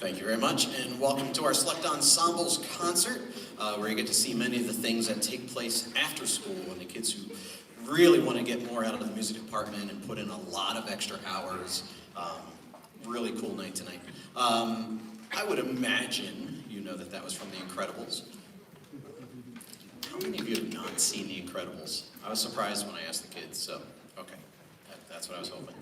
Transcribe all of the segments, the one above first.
Thank you very much, and welcome to our Select Ensembles concert, where you get to see many of the things that take place after school, and the kids who really want to get more out of the music department and put in a lot of extra hours. Really cool night tonight. I would imagine you know that was from The Incredibles. How many of you have not seen The Incredibles? I was surprised when I asked the kids, so okay. That's what I was hoping.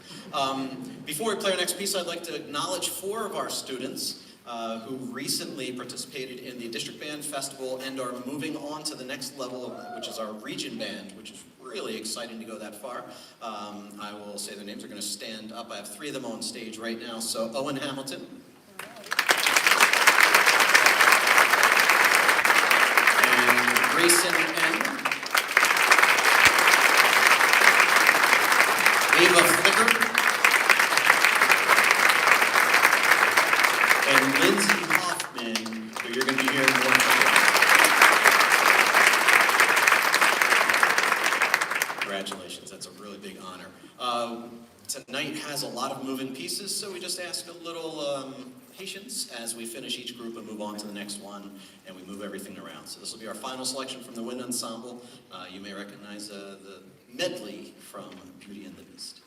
Before we play our next piece, I'd like to acknowledge 4 of our students who recently participated in the District Band Festival and are moving on to the next level, which is our Region Band, which is really exciting to go that far. I will say their names. Are going to stand up. I have 3 of them on stage right now. So Owen Hamilton. And Grayson N. Ava Flicker, and Lindsay Hoffman, who you're going to be hearing more from. Congratulations, that's a really big honor. Tonight has a lot of moving pieces, so we just ask a little patience as we finish each group and move on to the next one, and we move everything around. So this will be our final selection from the Wind Ensemble. You may recognize the medley from Beauty and the Beast.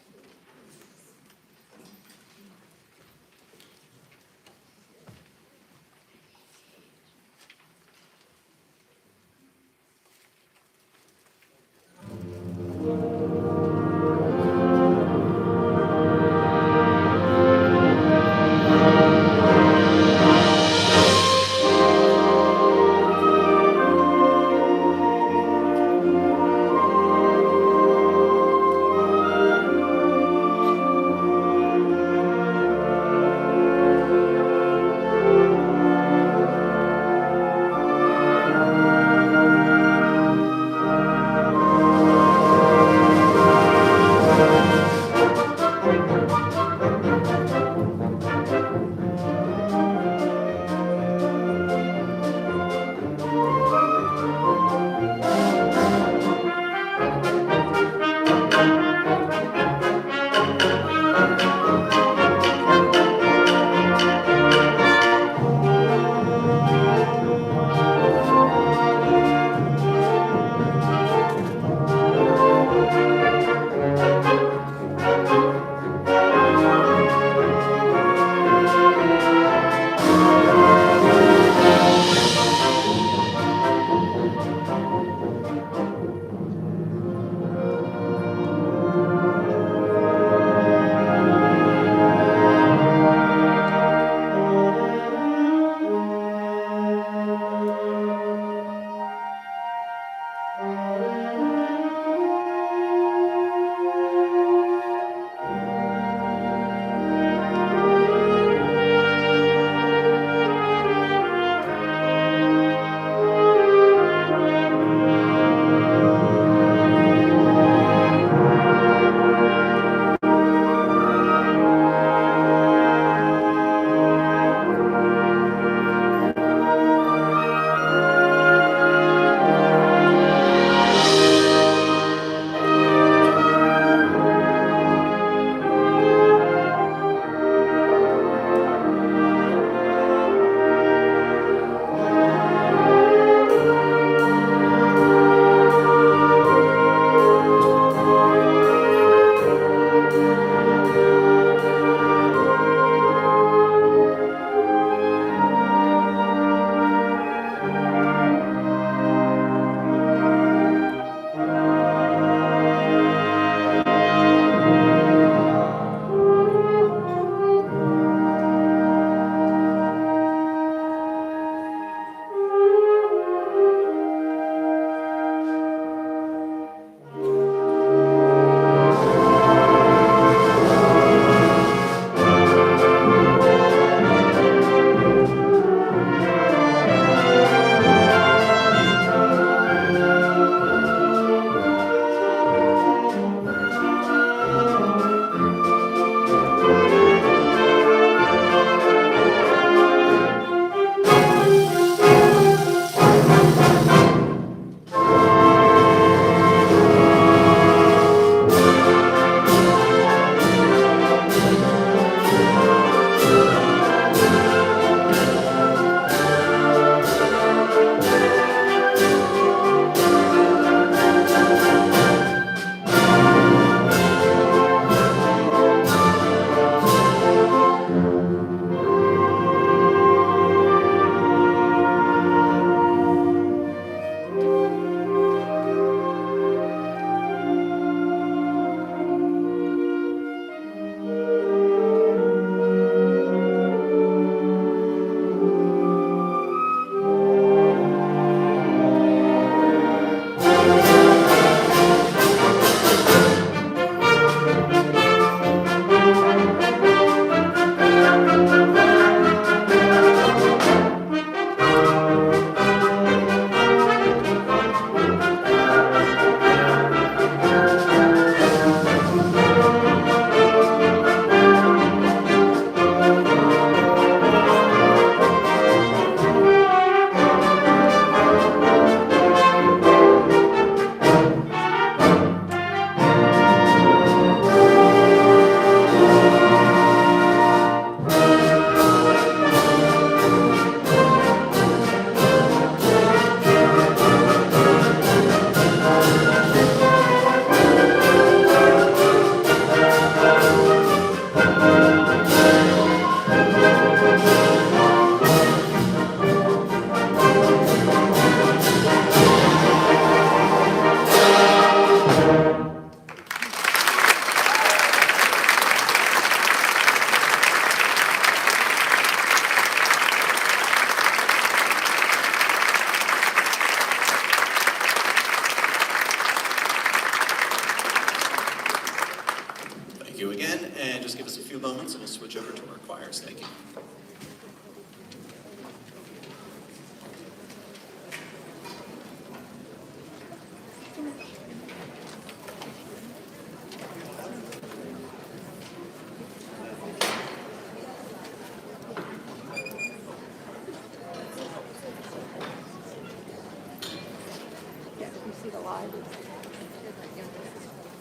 switch over to our choirs. Thank you.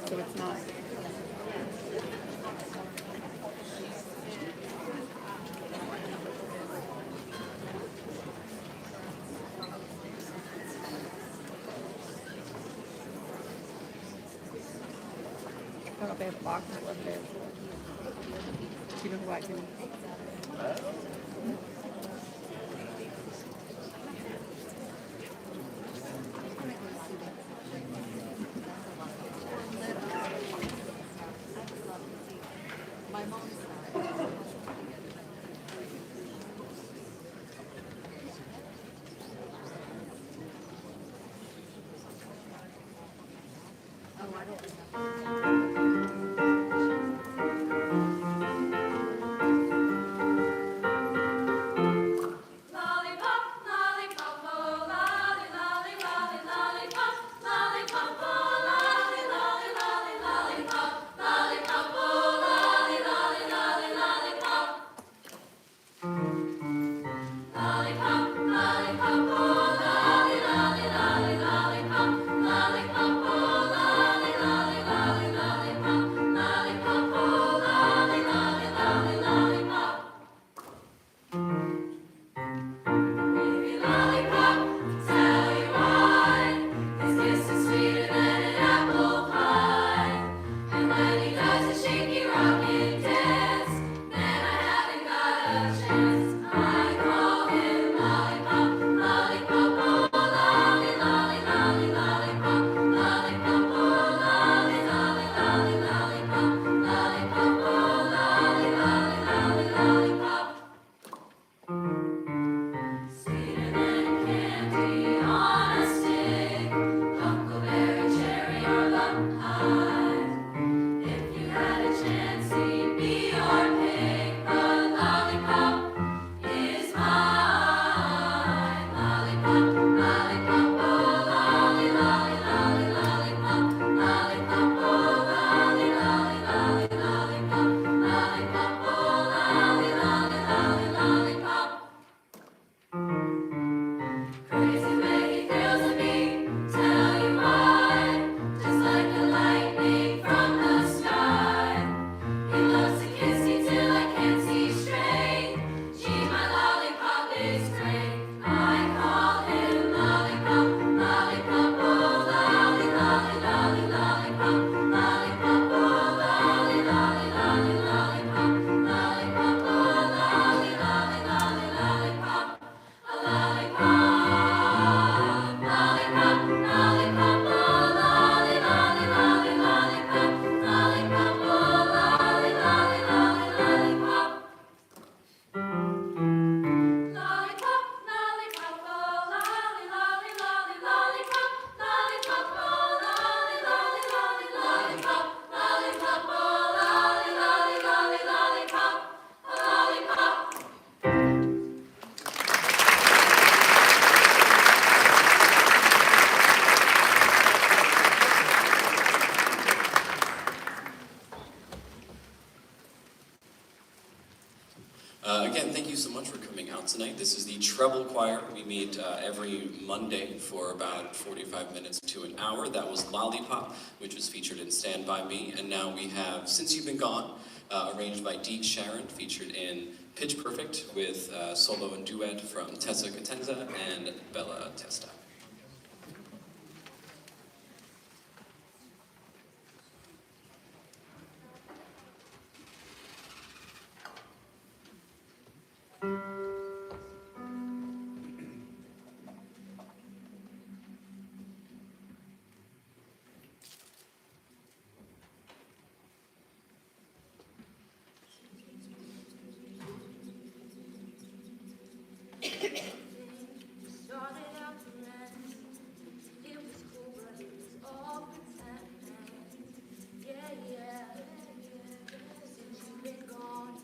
So it's not. I don't know if they have a box or what it is. Do you know who I can? Again, thank you so much for coming out tonight. This is the treble choir. We meet every Monday for about 45 minutes to an hour. That was Lollipop, which was featured in Stand By Me. And now we have Since You've Been Gone, arranged by Dee Sharon, featured in Pitch Perfect with solo and duet from Tessa Catenza and Bella Testa. Since you've been gone,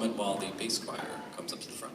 moment while the bass choir comes up to the front.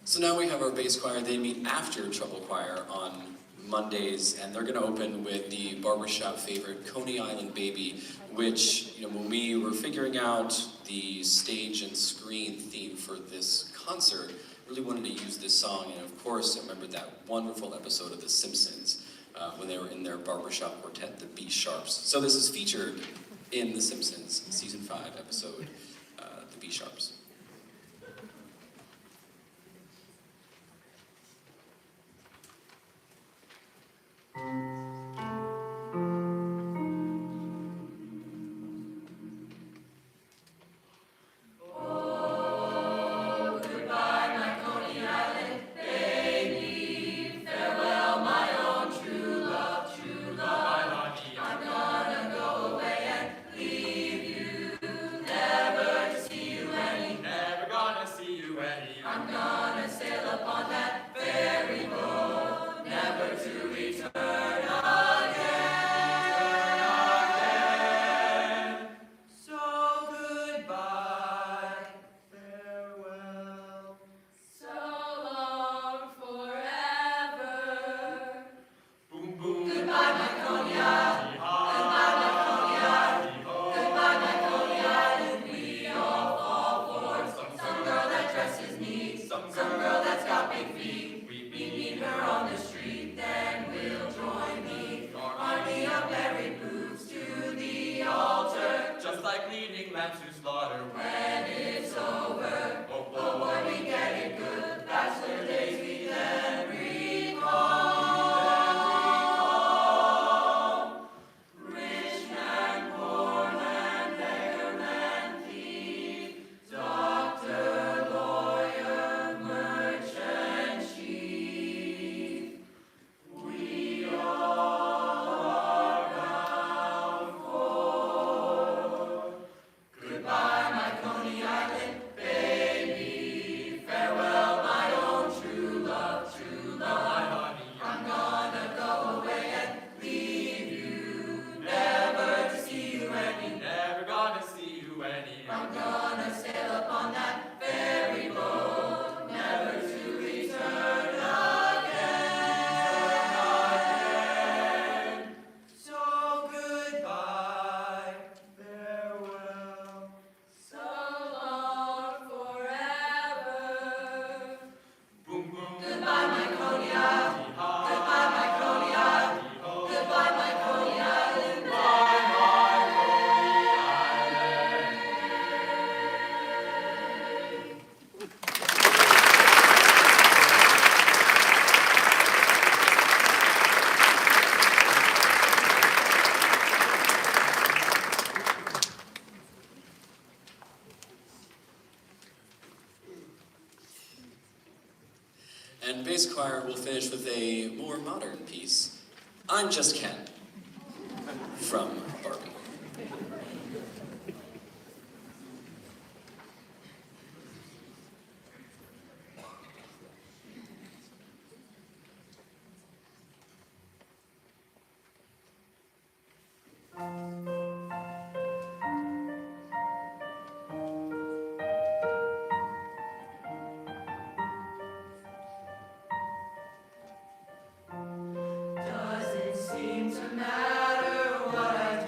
So now we have our bass choir. They meet after Treble Choir on Mondays, and they're going to open with the barbershop favorite, Coney Island Baby, which, when we were figuring out the stage and screen theme for this concert, really wanted to use this song. And of course, I remembered that wonderful episode of The Simpsons when they were in their barbershop quartet, the B Sharps. So this is featured in The Simpsons season 5 episode, the B Sharps. And bass choir will finish with a more modern piece, I'm Just Ken, from Barbie. Does it seem to matter what I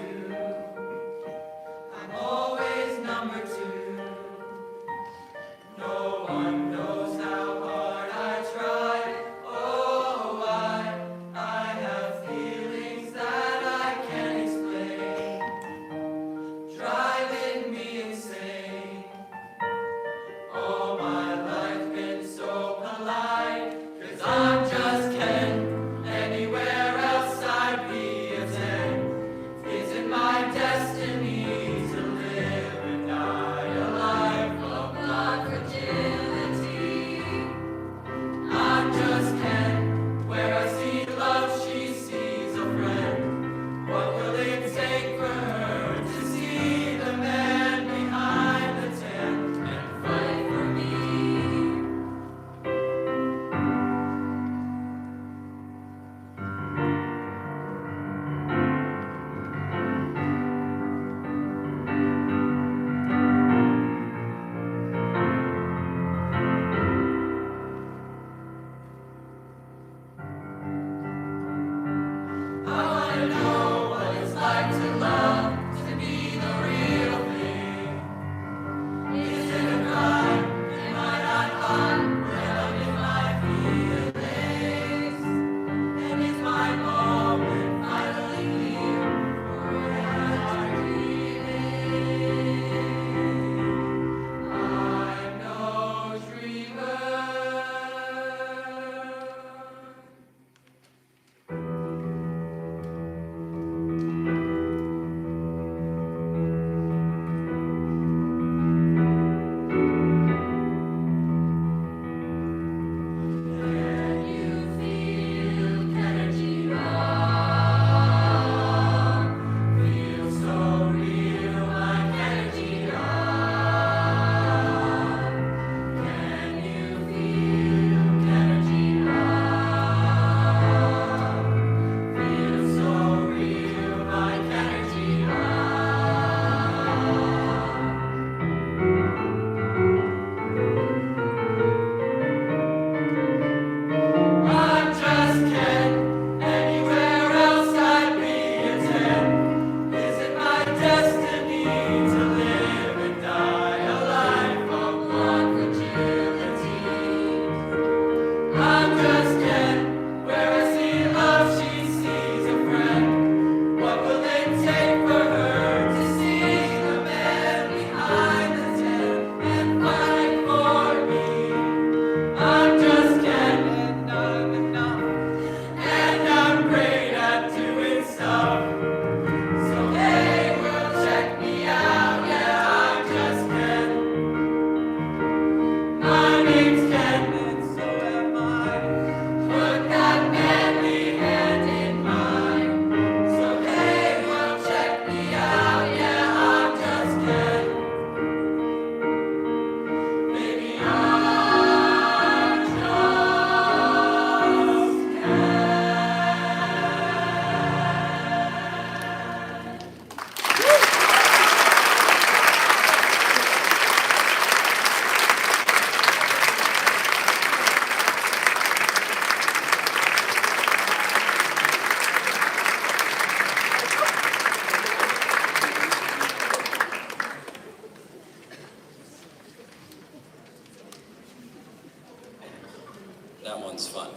That one's fun.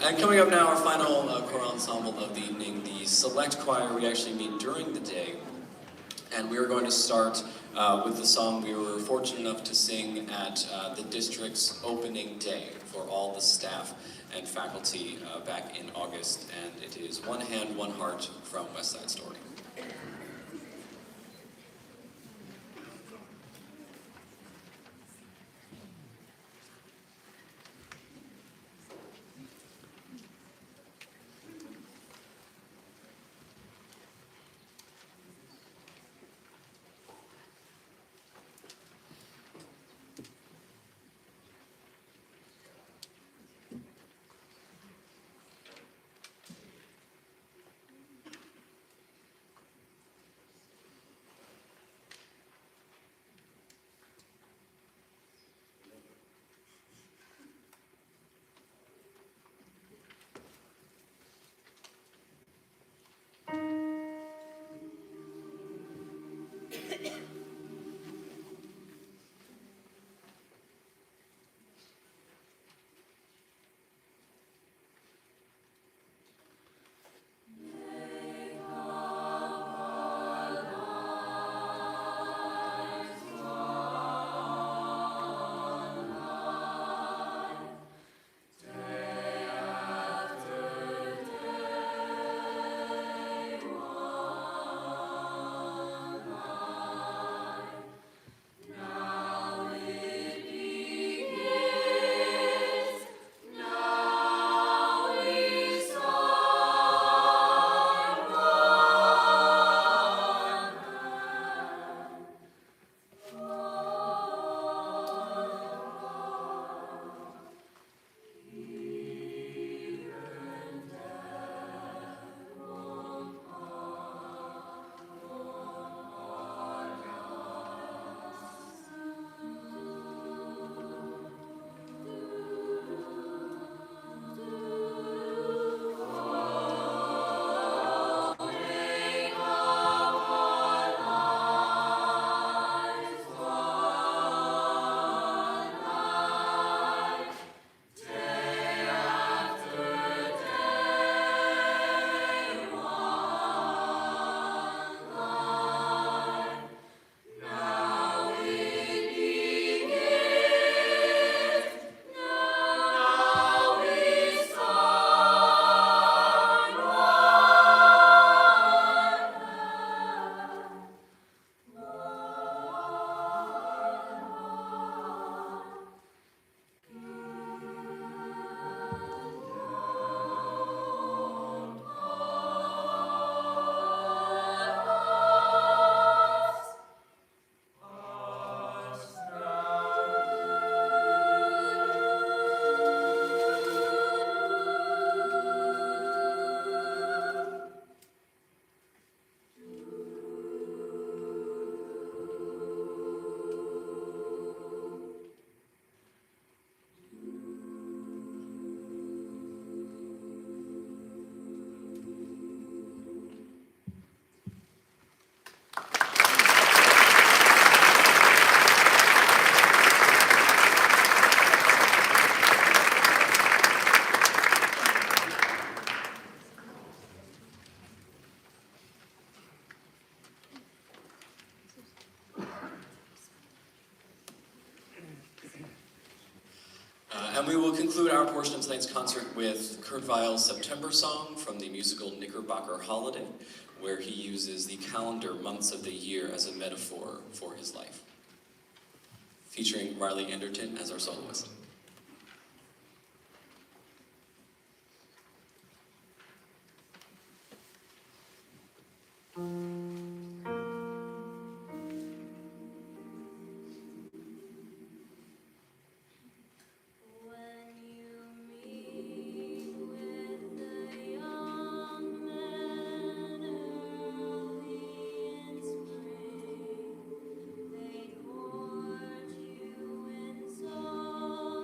And coming up now, our final choral ensemble of the evening, the select choir. We actually meet during the day, and we are going to start with the song we were fortunate enough to sing at the district's opening day for all the staff and faculty back in August, and it is One Hand, One Heart from West Side Story. And we will conclude our portion of tonight's concert with Kurt Weill's September song from the musical Knickerbocker Holiday, where he uses the calendar months of the year as a metaphor for his life. Featuring Riley Anderton as our soloist. Song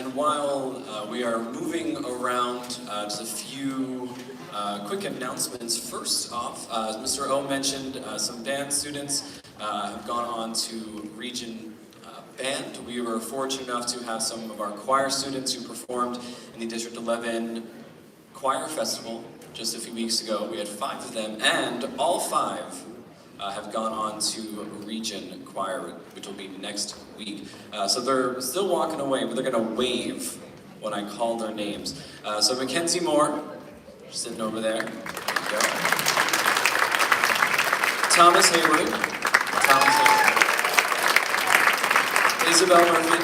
And while we are moving around, just a few quick announcements. First off, Mr. O mentioned some band students have gone on to Region Band. We were fortunate enough to have some of our choir students who performed in the District 11 Choir Festival just a few weeks ago. We had 5 of them, and all 5 have gone on to Region Choir, which will be next week. So they're still walking away, but they're going to wave when I call their names. So Mackenzie Moore, sitting over there. There you go. Thomas Hayward. Isabel Murphy.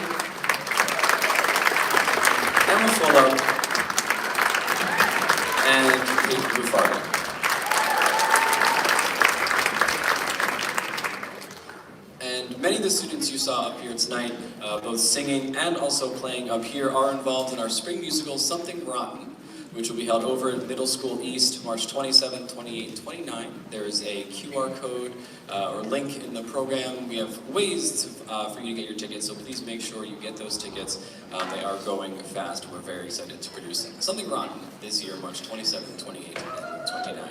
Emma Fuller. And Kate Bufardo. And many of the students you saw up here tonight, both singing and also playing up here, are involved in our spring musical, Something Rotten, which will be held over at Middle School East, March 27, 28, 29. There is a QR code or link in the program. We have ways for you to get your tickets, so please make sure you get those tickets. They are going fast. We're very excited to produce them. Something Rotten this year, March 27, 28, and 29.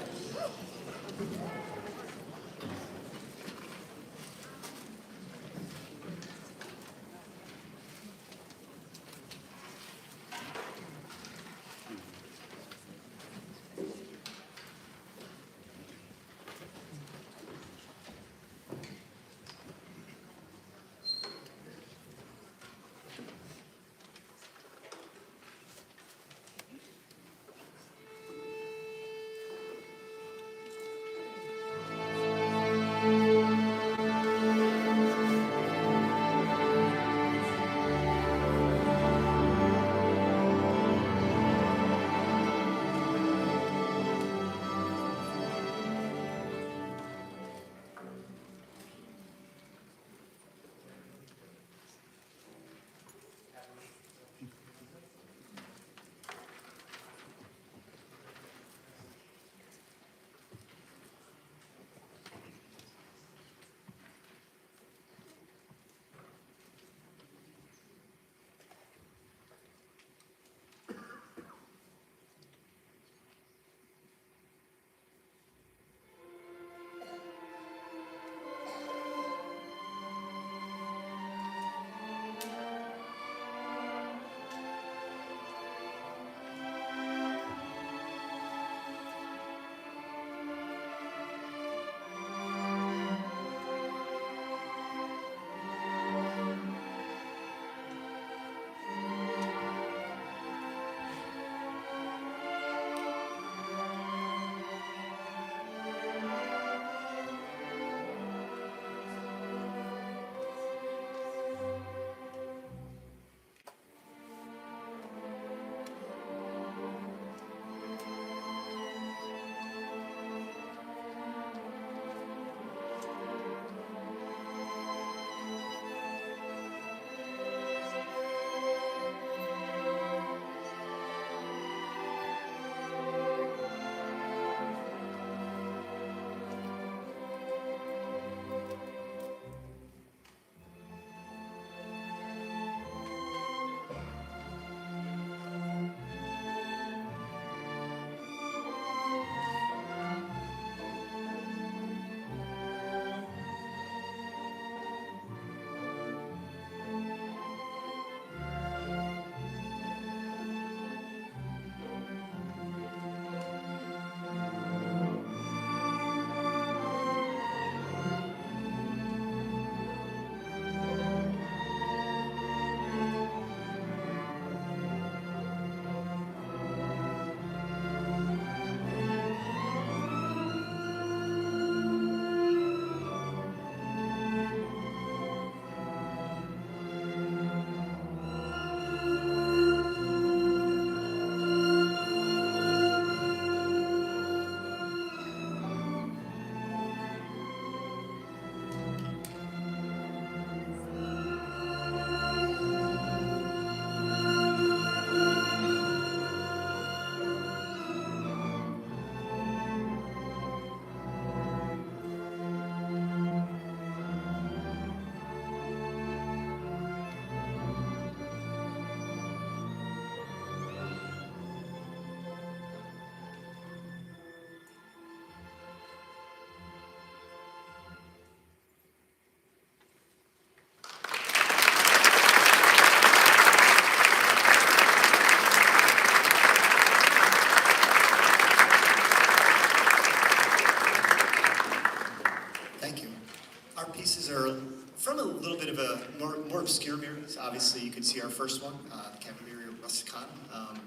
see our first one, The Cavaliere Rusticana.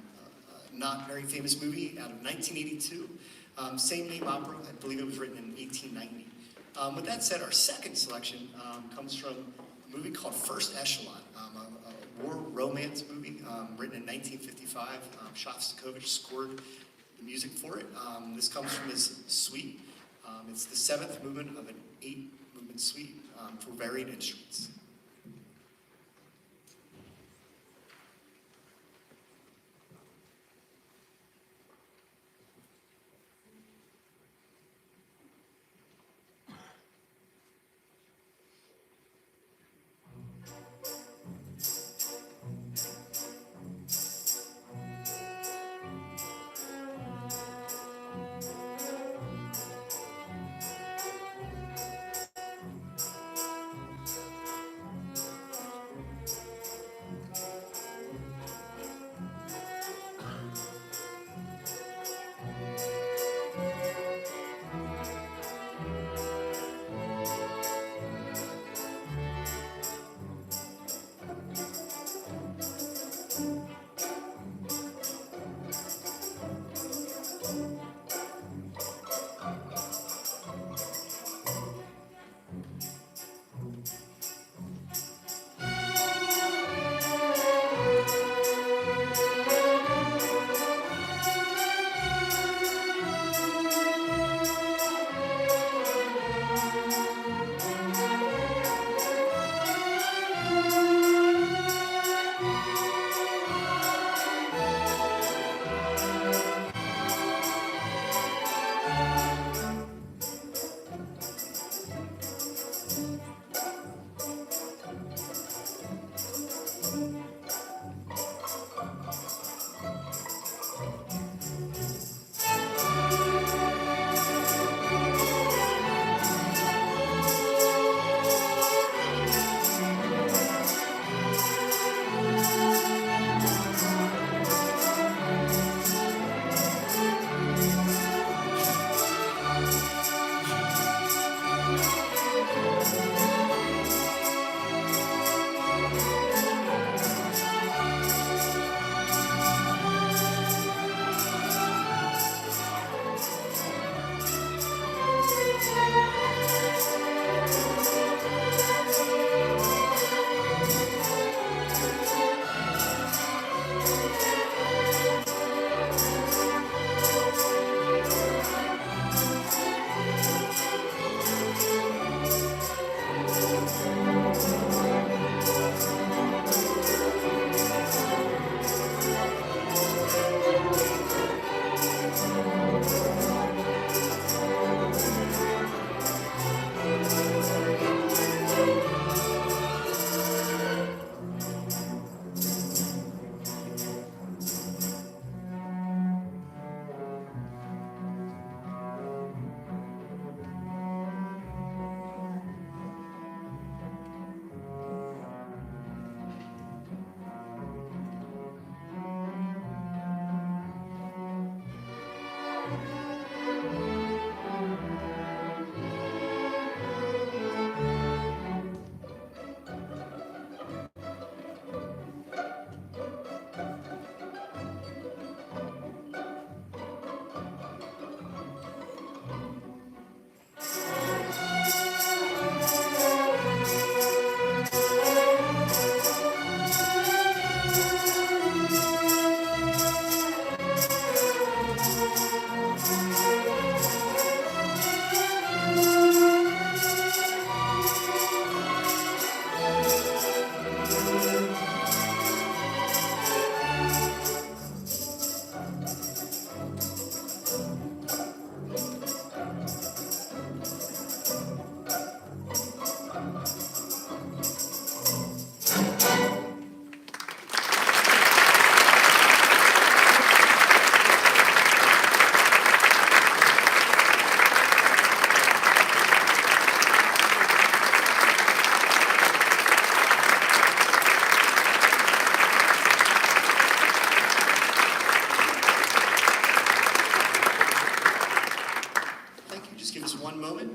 Not very famous movie out of 1982. Same name opera, I believe it was written in 1890. With that said, our second selection comes from a movie called First Echelon, a war romance movie written in 1955. Shostakovich scored the music for it. This comes from his suite. It's the seventh movement of an 8-movement suite for varied instruments.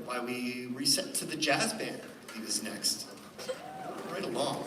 While we reset to the jazz band, I believe is next. Right along.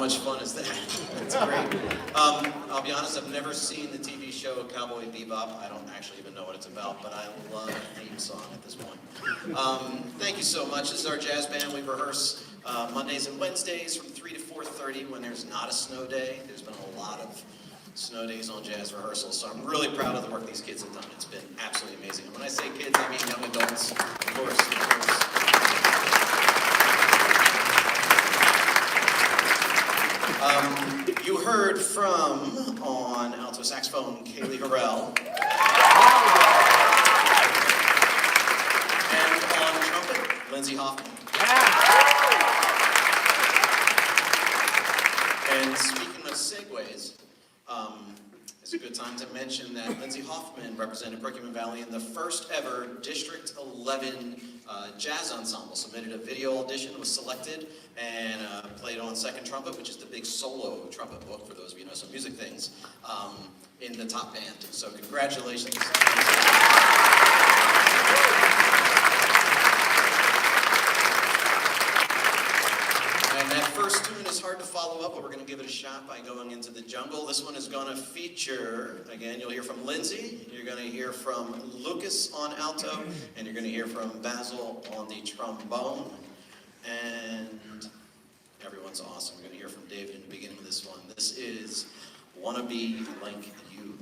much fun is that? That's great. I'll be honest, I've never seen the TV show Cowboy Bebop. I don't actually even know what it's about, but I love a theme song at this point. Thank you so much. This is our jazz band. We rehearse Mondays and Wednesdays from 3 to 4:30 when there's not a snow day. There's been a lot of snow days on jazz rehearsals, so I'm really proud of the work these kids have done. It's been absolutely amazing. And when I say kids, I mean young adults, of course. You heard from, on alto saxophone, Kaylee Harrell. And on trumpet, Lindsay Hoffman. And speaking of segues, it's a good time to mention that Lindsay Hoffman represented Perkiomen Valley in the first ever District 11 jazz ensemble. Submitted a video audition, was selected, and played on second trumpet, which is the big solo trumpet book, for those of you who know some music things, in the top band. So congratulations. And that first tune is hard to follow up, but we're going to give it a shot by going into the jungle. This one is going to feature, again, you'll hear from Lindsay, you're going to hear from Lucas on alto, and you're going to hear from Basil on the trombone. And everyone's awesome. We're going to hear from David in the beginning of this one. This is Wanna Be Like You.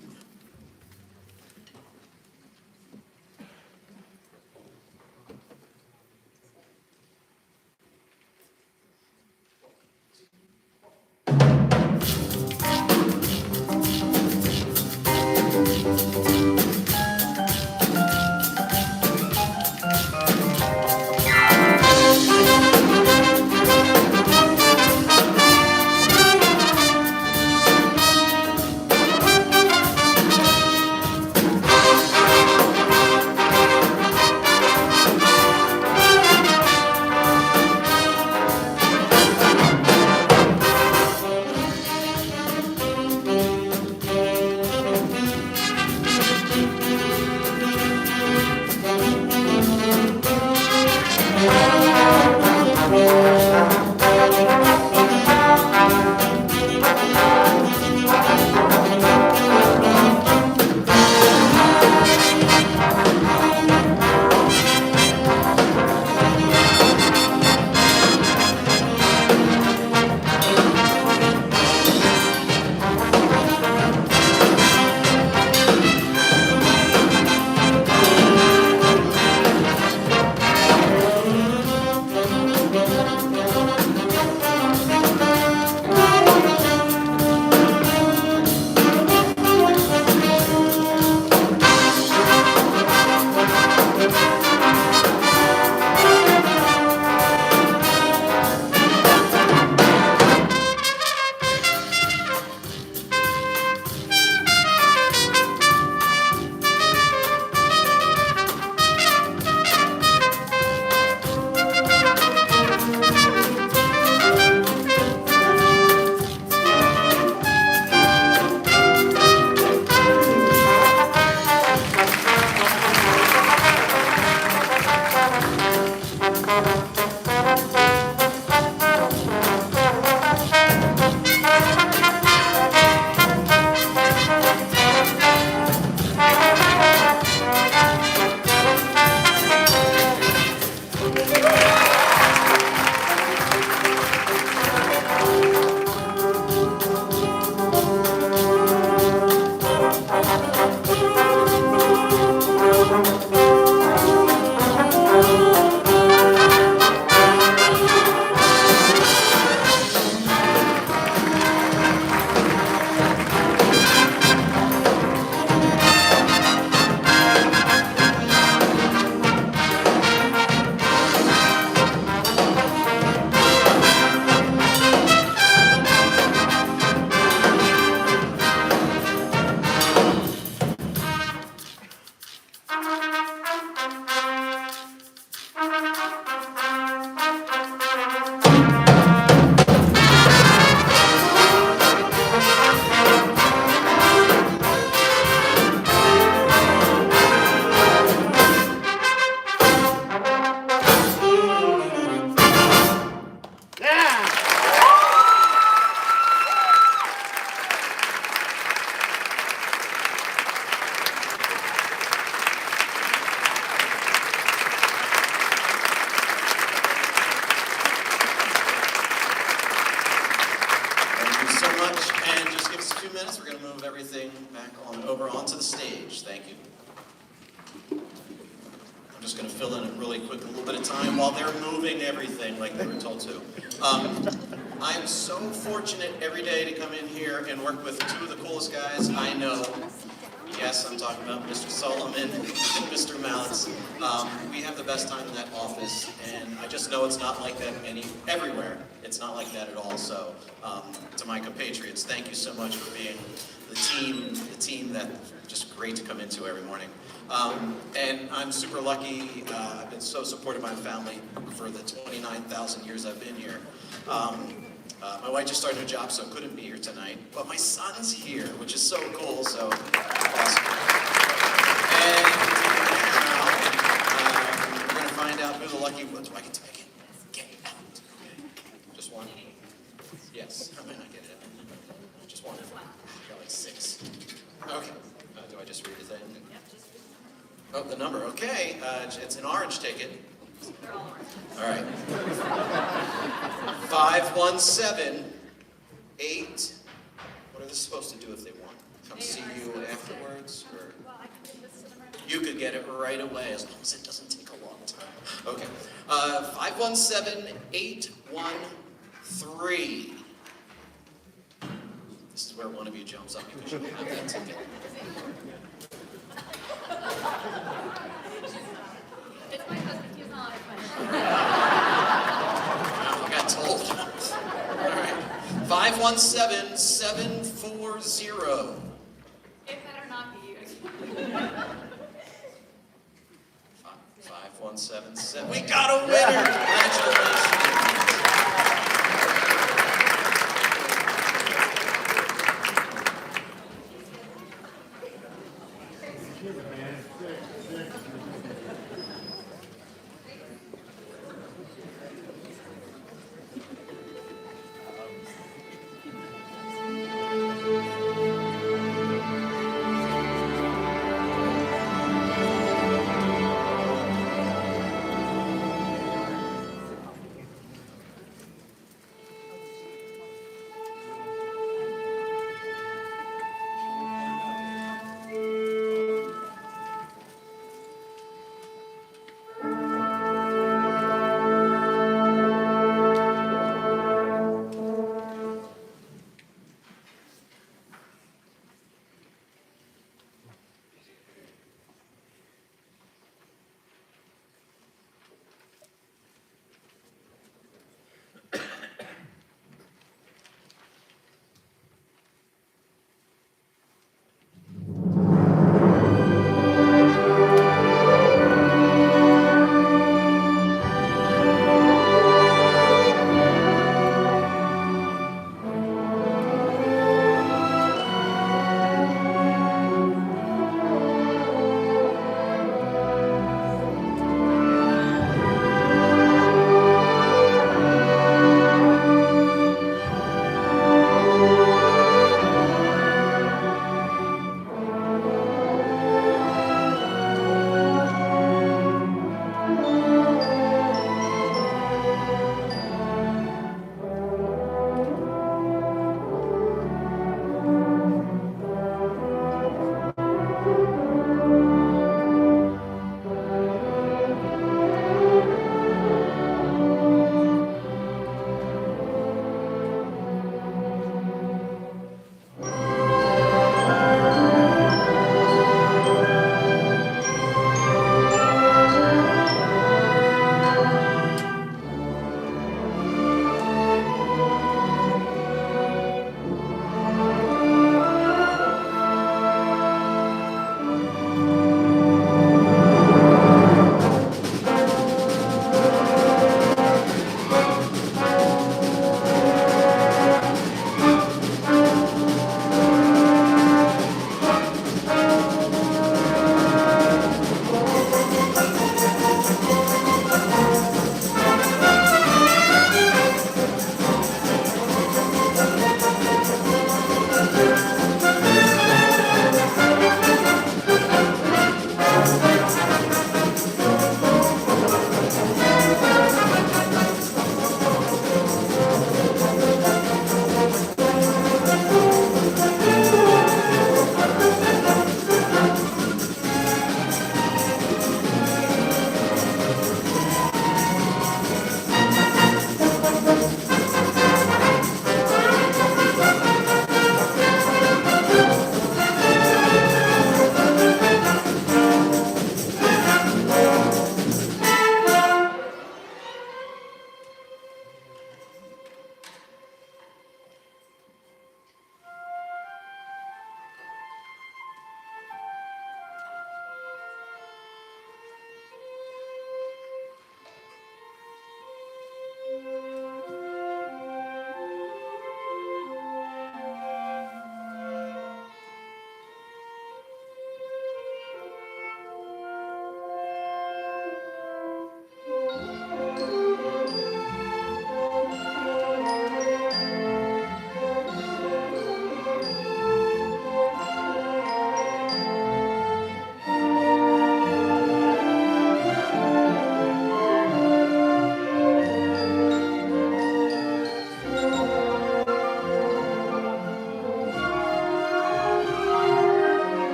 just going to fill in a really quick, a little bit of time while they're moving everything like they were told to. I am so fortunate every day to come in here and work with two of the coolest guys I know. Yes, I'm talking about Mr. Solomon and Mr. Mallets. We have the best time in that office, and I just know it's not like that everywhere. It's not like that at all. So, to my compatriots, thank you so much for being the team that just great to come into every morning. And I'm super lucky. I've been so supported by my family for the 29,000 years I've been here. My wife just started a job, so couldn't be here tonight. But my son's here, which is so cool. So awesome. And now we're gonna find out who the lucky ones. Do I get to make it? Get out. Just one. Yes, I might not get it. Just one. I got like 6. Okay. Do I just read the thing? Oh, the number. Okay. It's an orange ticket. All right. 517-8. What are they supposed to do if they want? Come see you afterwards, or you could get it right away as long as it doesn't take a long time. Okay. 517-813. This is where one of you jumps up because you have that ticket. It's my husband, he's not I got told. All right. 517-740. It better not be you. 5177. We got a winner! Congratulations!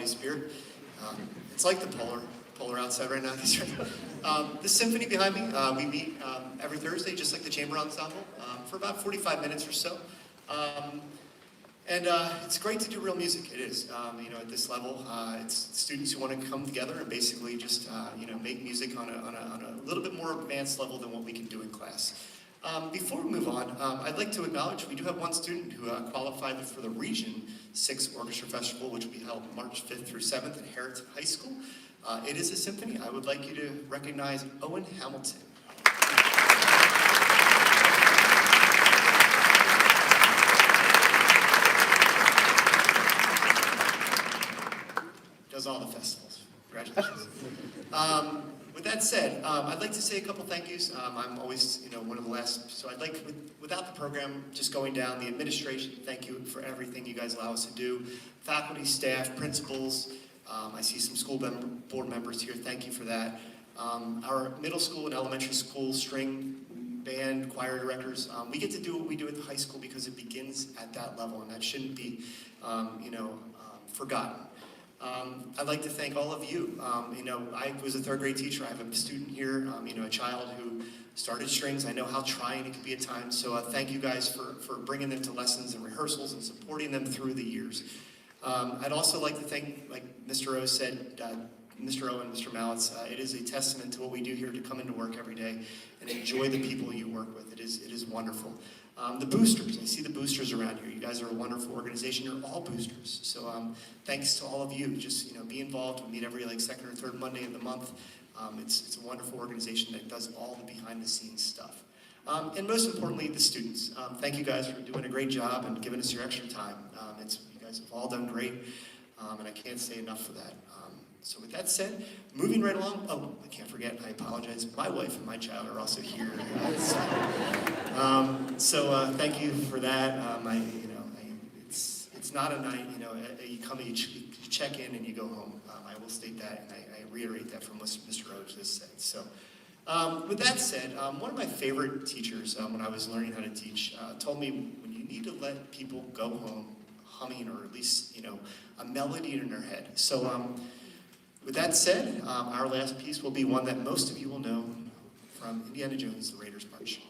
holiday spirit. It's like the polar outside right now. The symphony behind me, we meet every Thursday, just like the chamber ensemble, for about 45 minutes or so. And it's great to do real music. It is, at this level. It's students who want to come together and basically just, make music on a little bit more advanced level than what we can do in class. Before we move on, I'd like to acknowledge we do have one student who qualified for the Region 6 Orchestra Festival, which will be held March 5th through 7th at Harriton High School. It is a symphony. I would like you to recognize Owen Hamilton. Does all the festivals. Congratulations. With that said, I'd like to say a couple thank yous. I'm always, one of the last, so I'd like, without the program just going down, the administration, thank you for everything you guys allow us to do. Faculty, staff, principals, I see some school board members here, thank you for that. Our middle school and elementary school string band, choir directors, we get to do what we do at the high school because it begins at that level, and that shouldn't be, forgotten. I'd like to thank all of you. I was a third grade teacher. I have a student here, a child who started strings. I know how trying it can be at times. So thank you guys for bringing them to lessons and rehearsals and supporting them through the years. I'd also like to thank, like Mr. O said, Mr. O and Mr. Mallitz, it is a testament to what we do here to come into work every day and enjoy the people you work with. It is wonderful. The boosters, I see the boosters around here. You guys are a wonderful organization. You're all boosters. So thanks to all of you. Just be involved. We meet every second or third Monday of the month. It's a wonderful organization that does all the behind the scenes stuff. And most importantly, the students. Thank you guys for doing a great job and giving us your extra time. You guys have all done great, and I can't say enough for that. So with that said, moving right along, I can't forget, I apologize, my wife and my child are also here. So thank you for that. It's not a night, you come, you check in and you go home. I will state that, and I reiterate that from what Mr. Rhodes just said. So with that said, one of my favorite teachers when I was learning how to teach told me when you need to let people go home humming, or at least, a melody in their head. So with that said, our last piece will be one that most of you will know from Indiana Jones, The Raiders March.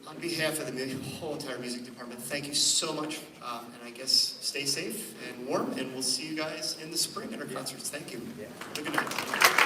On behalf of the whole entire music department, thank you so much, and I guess stay safe and warm, and we'll see you guys in the spring at our concerts. Thank you. Have a good night.